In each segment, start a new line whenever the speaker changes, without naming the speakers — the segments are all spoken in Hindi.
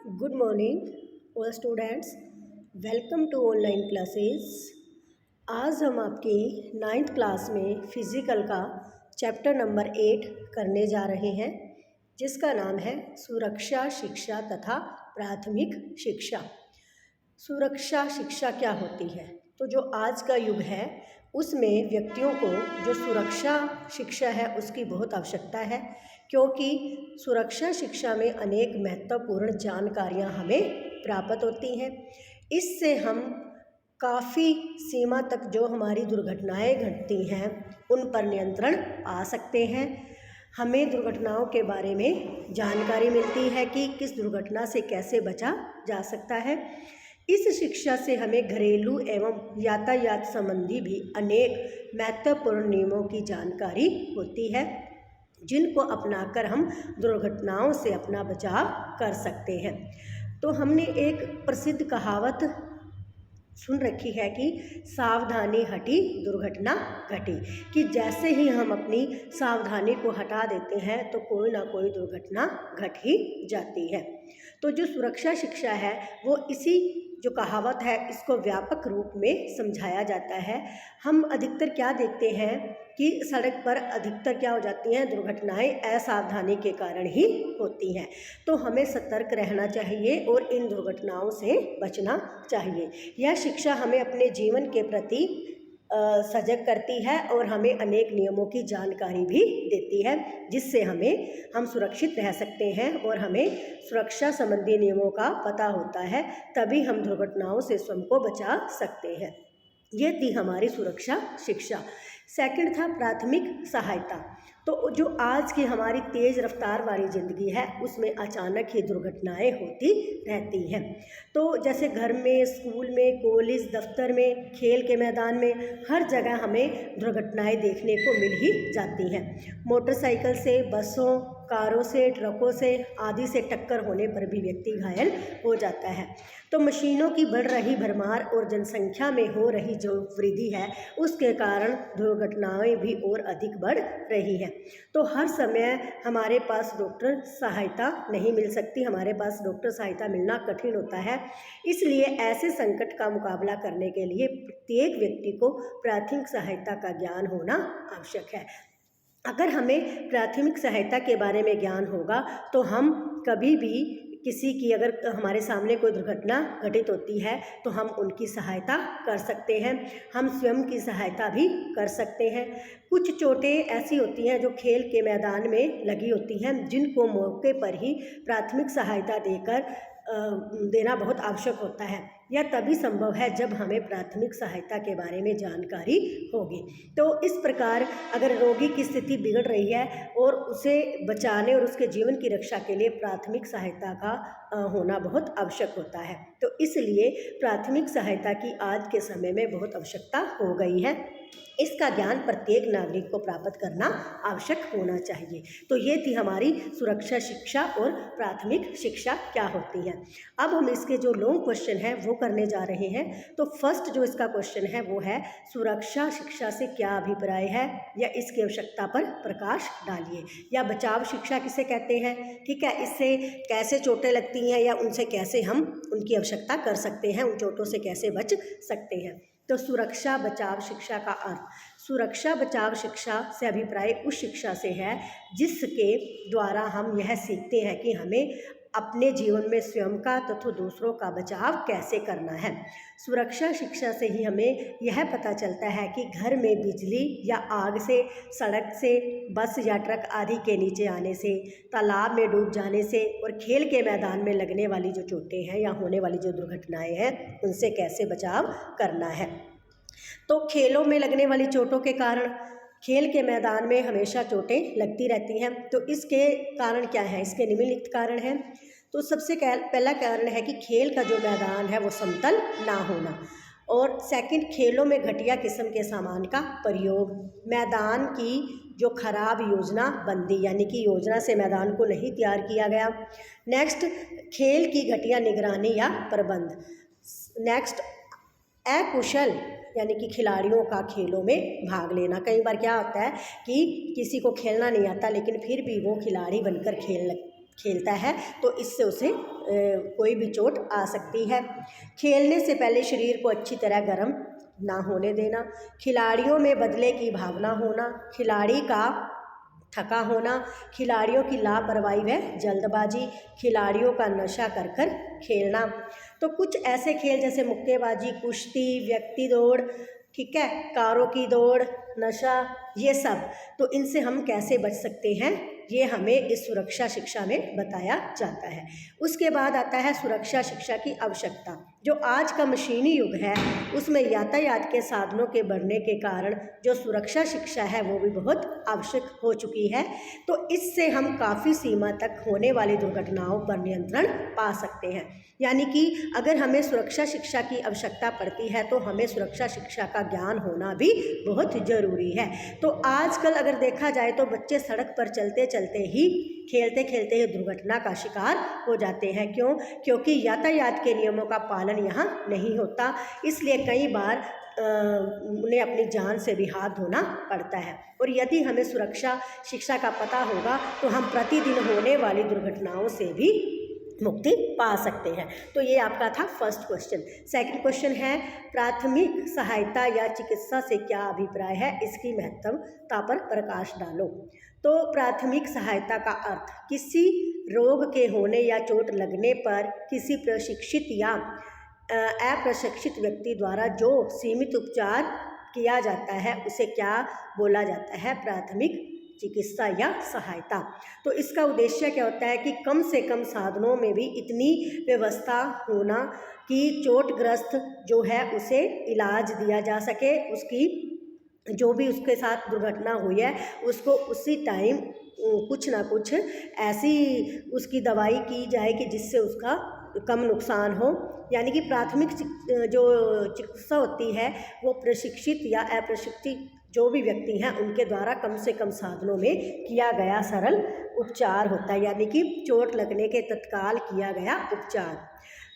Good morning, all students. Welcome to online classes. आज हम आपकी नाइन्थ क्लास में फिज़िकल का चैप्टर नंबर 8 करने जा रहे हैं, जिसका नाम है सुरक्षा शिक्षा तथा प्राथमिक शिक्षा। सुरक्षा शिक्षा क्या होती है? तो जो आज का युग है उसमें व्यक्तियों को जो सुरक्षा शिक्षा है उसकी बहुत आवश्यकता है, क्योंकि सुरक्षा शिक्षा में अनेक महत्वपूर्ण जानकारियां हमें प्राप्त होती हैं। इससे हम काफ़ी सीमा तक जो हमारी दुर्घटनाएं घटती हैं उन पर नियंत्रण पा सकते हैं। हमें दुर्घटनाओं के बारे में जानकारी मिलती है कि किस दुर्घटना से कैसे बचा जा सकता है। इस शिक्षा से हमें घरेलू एवं यातायात संबंधी भी अनेक महत्वपूर्ण नियमों की जानकारी होती है, जिनको अपनाकर हम दुर्घटनाओं से अपना बचाव कर सकते हैं। तो हमने एक प्रसिद्ध कहावत सुन रखी है कि सावधानी हटी दुर्घटना घटी, कि जैसे ही हम अपनी सावधानी को हटा देते हैं तो कोई ना कोई दुर्घटना घट ही जाती है। तो जो सुरक्षा शिक्षा है वो इसी जो कहावत है इसको व्यापक रूप में समझाया जाता है। हम अधिकतर क्या देखते हैं कि सड़क पर अधिकतर क्या हो जाती हैं, दुर्घटनाएं असावधानी के कारण ही होती हैं। तो हमें सतर्क रहना चाहिए और इन दुर्घटनाओं से बचना चाहिए। यह शिक्षा हमें अपने जीवन के प्रति सजग करती है और हमें अनेक नियमों की जानकारी भी देती है, जिससे हम सुरक्षित रह सकते हैं और हमें सुरक्षा संबंधी नियमों का पता होता है, तभी हम दुर्घटनाओं से स्वयं को बचा सकते हैं। ये थी हमारी सुरक्षा शिक्षा। सेकंड था प्राथमिक सहायता। तो जो आज की हमारी तेज़ रफ्तार वाली ज़िंदगी है उसमें अचानक ही दुर्घटनाएं होती रहती हैं। तो जैसे घर में, स्कूल में, कॉलेज, दफ्तर में, खेल के मैदान में, हर जगह हमें दुर्घटनाएं देखने को मिल ही जाती हैं। मोटरसाइकिल से, बसों, कारों से, ट्रकों से आदि से टक्कर होने पर भी व्यक्ति घायल हो जाता है। तो मशीनों की बढ़ रही भरमार और जनसंख्या में हो रही जो वृद्धि है उसके कारण दुर्घटनाएं भी और अधिक बढ़ रही है। तो हर समय हमारे पास डॉक्टर सहायता नहीं मिल सकती, हमारे पास डॉक्टर सहायता मिलना कठिन होता है। इसलिए ऐसे संकट का मुकाबला करने के लिए प्रत्येक व्यक्ति को प्राथमिक सहायता का ज्ञान होना आवश्यक है। अगर हमें प्राथमिक सहायता के बारे में ज्ञान होगा तो हम कभी भी किसी की, अगर हमारे सामने कोई दुर्घटना घटित होती है तो हम उनकी सहायता कर सकते हैं, हम स्वयं की सहायता भी कर सकते हैं। कुछ चोटें ऐसी होती हैं जो खेल के मैदान में लगी होती हैं, जिनको मौके पर ही प्राथमिक सहायता देना बहुत आवश्यक होता है। यह तभी संभव है जब हमें प्राथमिक सहायता के बारे में जानकारी होगी। तो इस प्रकार अगर रोगी की स्थिति बिगड़ रही है और उसे बचाने और उसके जीवन की रक्षा के लिए प्राथमिक सहायता का होना बहुत आवश्यक होता है। तो इसलिए प्राथमिक सहायता की आज के समय में बहुत आवश्यकता हो गई है। इसका ज्ञान प्रत्येक नागरिक को प्राप्त करना आवश्यक होना चाहिए। तो ये थी हमारी सुरक्षा शिक्षा और प्राथमिक शिक्षा क्या होती है। अब हम इसके जो लॉन्ग क्वेश्चन हैं वो करने जा रहे हैं। तो फर्स्ट जो इसका क्वेश्चन है वो है, सुरक्षा शिक्षा से क्या अभिप्राय है या इसकी आवश्यकता पर प्रकाश डालिए। या बचाव शिक्षा किसे कहते हैं, ठीक है, इससे कैसे चोटें लगती हैं या उनसे कैसे हम उनकी आवश्यकता कर सकते हैं, उन चोटों से कैसे बच सकते हैं। तो सुरक्षा बचाव शिक्षा का अर्थ, सुरक्षा बचाव शिक्षा से अभिप्राय उस शिक्षा से है जिसके द्वारा हम यह सीखते हैं कि हमें अपने जीवन में स्वयं का तथा दूसरों का बचाव कैसे करना है। सुरक्षा शिक्षा से ही हमें यह पता चलता है कि घर में बिजली या आग से, सड़क से, बस या ट्रक आदि के नीचे आने से, तालाब में डूब जाने से और खेल के मैदान में लगने वाली जो चोटें हैं या होने वाली जो दुर्घटनाएं हैं उनसे कैसे बचाव करना है। तो खेलों में लगने वाली चोटों के कारण खेल के मैदान में हमेशा चोटें लगती रहती हैं। तो इसके कारण क्या है, इसके निम्नलिखित कारण हैं। तो सबसे पहला कारण है कि खेल का जो मैदान है वो समतल ना होना, और सेकंड, खेलों में घटिया किस्म के सामान का प्रयोग, मैदान की जो खराब योजना बंदी, यानी कि योजना से मैदान को नहीं तैयार किया गया। नेक्स्ट, खेल की घटिया निगरानी या प्रबंध। नेक्स्ट, अकुशल यानी कि खिलाड़ियों का खेलों में भाग लेना। कई बार क्या होता है कि किसी को खेलना नहीं आता लेकिन फिर भी वो खिलाड़ी बनकर खेलता है तो इससे उसे कोई भी चोट आ सकती है। खेलने से पहले शरीर को अच्छी तरह गर्म ना होने देना, खिलाड़ियों में बदले की भावना होना, खिलाड़ी का थका होना, खिलाड़ियों की लापरवाही व जल्दबाजी, खिलाड़ियों का नशा कर कर खेलना। तो कुछ ऐसे खेल जैसे मुक्केबाजी, कुश्ती, व्यक्ति दौड़, ठीक है, कारों की दौड़, नशा, ये सब, तो इनसे हम कैसे बच सकते हैं, ये हमें इस सुरक्षा शिक्षा में बताया जाता है। उसके बाद आता है सुरक्षा शिक्षा की आवश्यकता। जो आज का मशीनी युग है उसमें यातायात के साधनों के बढ़ने के कारण जो सुरक्षा शिक्षा है वो भी बहुत आवश्यक हो चुकी है। तो इससे हम काफ़ी सीमा तक होने वाली दुर्घटनाओं पर नियंत्रण पा सकते हैं। यानी कि अगर हमें सुरक्षा शिक्षा की आवश्यकता पड़ती है तो हमें सुरक्षा शिक्षा का ज्ञान होना भी बहुत ज़रूरी है। तो आजकल अगर देखा जाए तो बच्चे सड़क पर चलते चलते ही, खेलते खेलते ही दुर्घटना का शिकार हो जाते हैं। क्यों? क्योंकि यातायात के नियमों का पालन यहाँ नहीं होता, इसलिए कई बार उन्हें अपनी जान से भी हाथ धोना पड़ता है। और यदि हमें सुरक्षा शिक्षा का पता होगा तो हम प्रतिदिन होने वाली दुर्घटनाओं से भी मुक्ति पा सकते हैं। तो ये आपका था फर्स्ट क्वेश्चन। सेकंड क्वेश्चन है प्राथमिक सहायता या चिकित्सा से क्या अभिप्राय है, इसकी महत्वता पर प्रकाश डालो। तो प्राथमिक सहायता का अर्थ किसी रोग के होने या चोट लगने पर किसी प्रशिक्षित या अप्रशिक्षित व्यक्ति द्वारा जो सीमित उपचार किया जाता है उसे क्या बोला जाता है, प्राथमिक चिकित्सा या सहायता। तो इसका उद्देश्य क्या होता है कि कम से कम साधनों में भी इतनी व्यवस्था होना कि चोटग्रस्त जो है उसे इलाज दिया जा सके, उसकी जो भी उसके साथ दुर्घटना हुई है उसको उसी टाइम कुछ ना कुछ ऐसी उसकी दवाई की जाए कि जिससे उसका कम नुकसान हो। यानी कि प्राथमिक जो चिकित्सा होती है वो प्रशिक्षित या अप्रशिक्षित जो भी व्यक्ति हैं उनके द्वारा कम से कम साधनों में किया गया सरल उपचार होता है, यानी कि चोट लगने के तत्काल किया गया उपचार।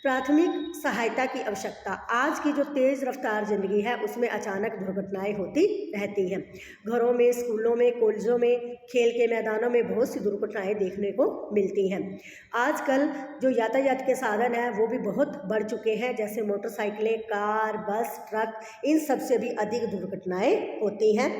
प्राथमिक सहायता की आवश्यकता। आज की जो तेज़ रफ्तार ज़िंदगी है उसमें अचानक दुर्घटनाएं होती रहती हैं। घरों में, स्कूलों में, कॉलेजों में, खेल के मैदानों में बहुत सी दुर्घटनाएं देखने को मिलती हैं। आजकल जो यातायात के साधन हैं वो भी बहुत बढ़ चुके हैं, जैसे मोटरसाइकिलें, कार, बस, ट्रक, इन सब से भी अधिक दुर्घटनाएं होती हैं।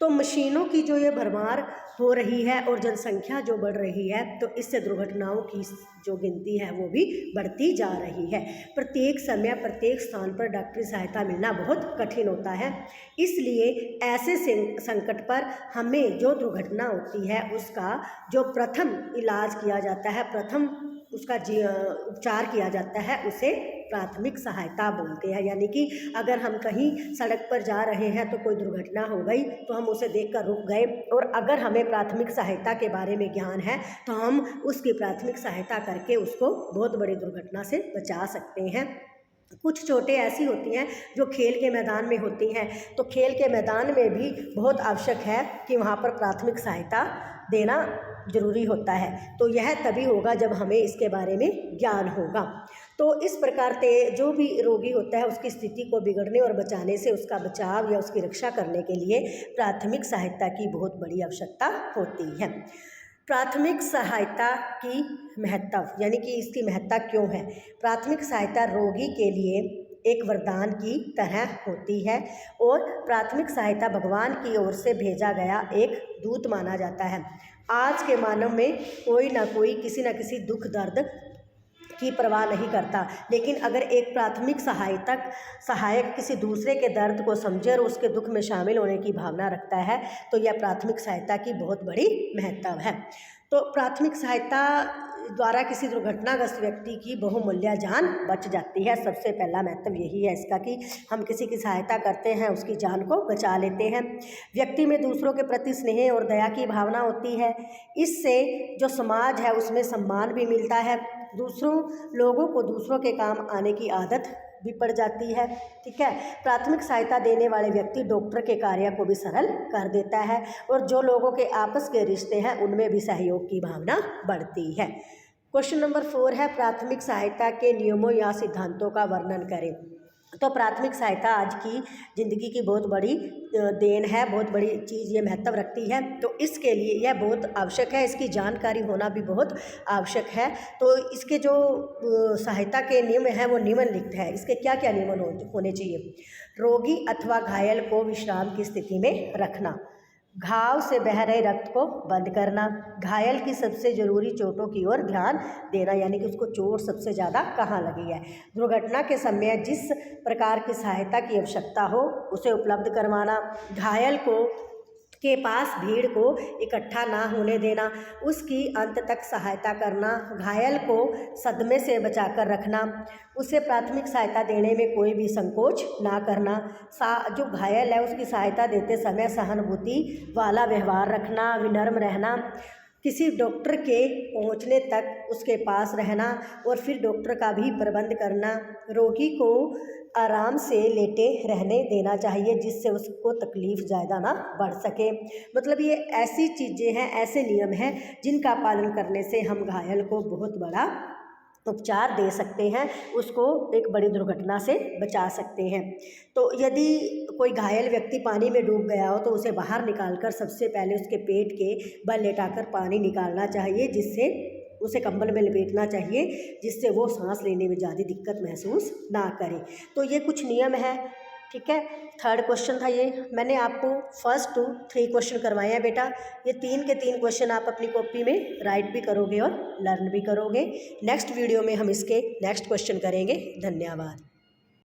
तो मशीनों की जो ये भरमार हो रही है और जनसंख्या जो बढ़ रही है तो इससे दुर्घटनाओं की जो गिनती है वो भी बढ़ती जा रही है। प्रत्येक समय प्रत्येक स्थान पर डॉक्टरी सहायता मिलना बहुत कठिन होता है, इसलिए ऐसे संकट पर हमें जो दुर्घटना होती है उसका जो प्रथम इलाज किया जाता है, प्रथम उसका उपचार किया जाता है, उसे प्राथमिक सहायता बोलते हैं। यानी कि अगर हम कहीं सड़क पर जा रहे हैं तो कोई दुर्घटना हो गई तो हम उसे देखकर रुक गए, और अगर हमें प्राथमिक सहायता के बारे में ज्ञान है तो हम उसकी प्राथमिक सहायता करके उसको बहुत बड़ी दुर्घटना से बचा सकते हैं। कुछ चोटें ऐसी होती हैं जो खेल के मैदान में होती हैं, तो खेल के मैदान में भी बहुत आवश्यक है कि वहाँ पर प्राथमिक सहायता देना जरूरी होता है। तो यह तभी होगा जब हमें इसके बारे में ज्ञान होगा। तो इस प्रकार से जो भी रोगी होता है उसकी स्थिति को बिगड़ने और बचाने से उसका बचाव या उसकी रक्षा करने के लिए प्राथमिक सहायता की बहुत बड़ी आवश्यकता होती है। प्राथमिक सहायता की महत्ता, यानी कि इसकी महत्ता क्यों है। प्राथमिक सहायता रोगी के लिए एक वरदान की तरह होती है और प्राथमिक सहायता भगवान की ओर से भेजा गया एक दूत माना जाता है। आज के मानव में कोई ना कोई किसी न किसी दुख दर्द की परवाह नहीं करता, लेकिन अगर एक प्राथमिक सहायक किसी दूसरे के दर्द को समझे और उसके दुख में शामिल होने की भावना रखता है तो यह प्राथमिक सहायता की बहुत बड़ी महत्व है। तो प्राथमिक सहायता द्वारा किसी दुर्घटनाग्रस्त व्यक्ति की बहुमूल्य जान बच जाती है। सबसे पहला महत्व यही है इसका कि हम किसी की सहायता करते हैं, उसकी जान को बचा लेते हैं। व्यक्ति में दूसरों के प्रति स्नेह और दया की भावना होती है, इससे जो समाज है उसमें सम्मान भी मिलता है, दूसरों लोगों को दूसरों के काम आने की आदत भी पड़ जाती है। ठीक है, प्राथमिक सहायता देने वाले व्यक्ति डॉक्टर के कार्य को भी सरल कर देता है और जो लोगों के आपस के रिश्ते हैं उनमें भी सहयोग की भावना बढ़ती है। क्वेश्चन नंबर 4 है प्राथमिक सहायता के नियमों या सिद्धांतों का वर्णन करें। तो प्राथमिक सहायता आज की ज़िंदगी की बहुत बड़ी देन है, बहुत बड़ी चीज़ ये महत्व रखती है। तो इसके लिए यह बहुत आवश्यक है, इसकी जानकारी होना भी बहुत आवश्यक है। तो इसके जो सहायता के नियम हैं वो निम्नलिखित है। इसके क्या क्या नियम होने चाहिए? रोगी अथवा घायल को विश्राम की स्थिति में रखना, घाव से बह रहे रक्त को बंद करना, घायल की सबसे ज़रूरी चोटों की ओर ध्यान देना, यानी कि उसको चोट सबसे ज़्यादा कहाँ लगी है। दुर्घटना के समय जिस प्रकार की सहायता की आवश्यकता हो उसे उपलब्ध करवाना, घायल को के पास भीड़ को इकट्ठा ना होने देना, उसकी अंत तक सहायता करना, घायल को सदमे से बचाकर रखना, उसे प्राथमिक सहायता देने में कोई भी संकोच ना करना, जो घायल है उसकी सहायता देते समय सहानुभूति वाला व्यवहार रखना, विनम्र रहना, किसी डॉक्टर के पहुंचने तक उसके पास रहना और फिर डॉक्टर का भी प्रबंध करना, रोगी को आराम से लेटे रहने देना चाहिए जिससे उसको तकलीफ़ ज़्यादा ना बढ़ सके। मतलब ये ऐसी चीज़ें हैं, ऐसे नियम हैं जिनका पालन करने से हम घायल को बहुत बड़ा उपचार दे सकते हैं, उसको एक बड़ी दुर्घटना से बचा सकते हैं। तो यदि कोई घायल व्यक्ति पानी में डूब गया हो तो उसे बाहर निकालकर सबसे पहले उसके पेट के बल लेटाकर पानी निकालना चाहिए, जिससे उसे कंबल में लपेटना चाहिए, जिससे वो सांस लेने में ज़्यादा दिक्कत महसूस ना करे। तो ये कुछ नियम है, ठीक है। थर्ड क्वेश्चन था ये, मैंने आपको 1 to 3 क्वेश्चन करवाए हैं बेटा। ये 3 के 3 क्वेश्चन आप अपनी कॉपी में राइट भी करोगे और लर्न भी करोगे। नेक्स्ट वीडियो में हम इसके नेक्स्ट क्वेश्चन करेंगे। धन्यवाद।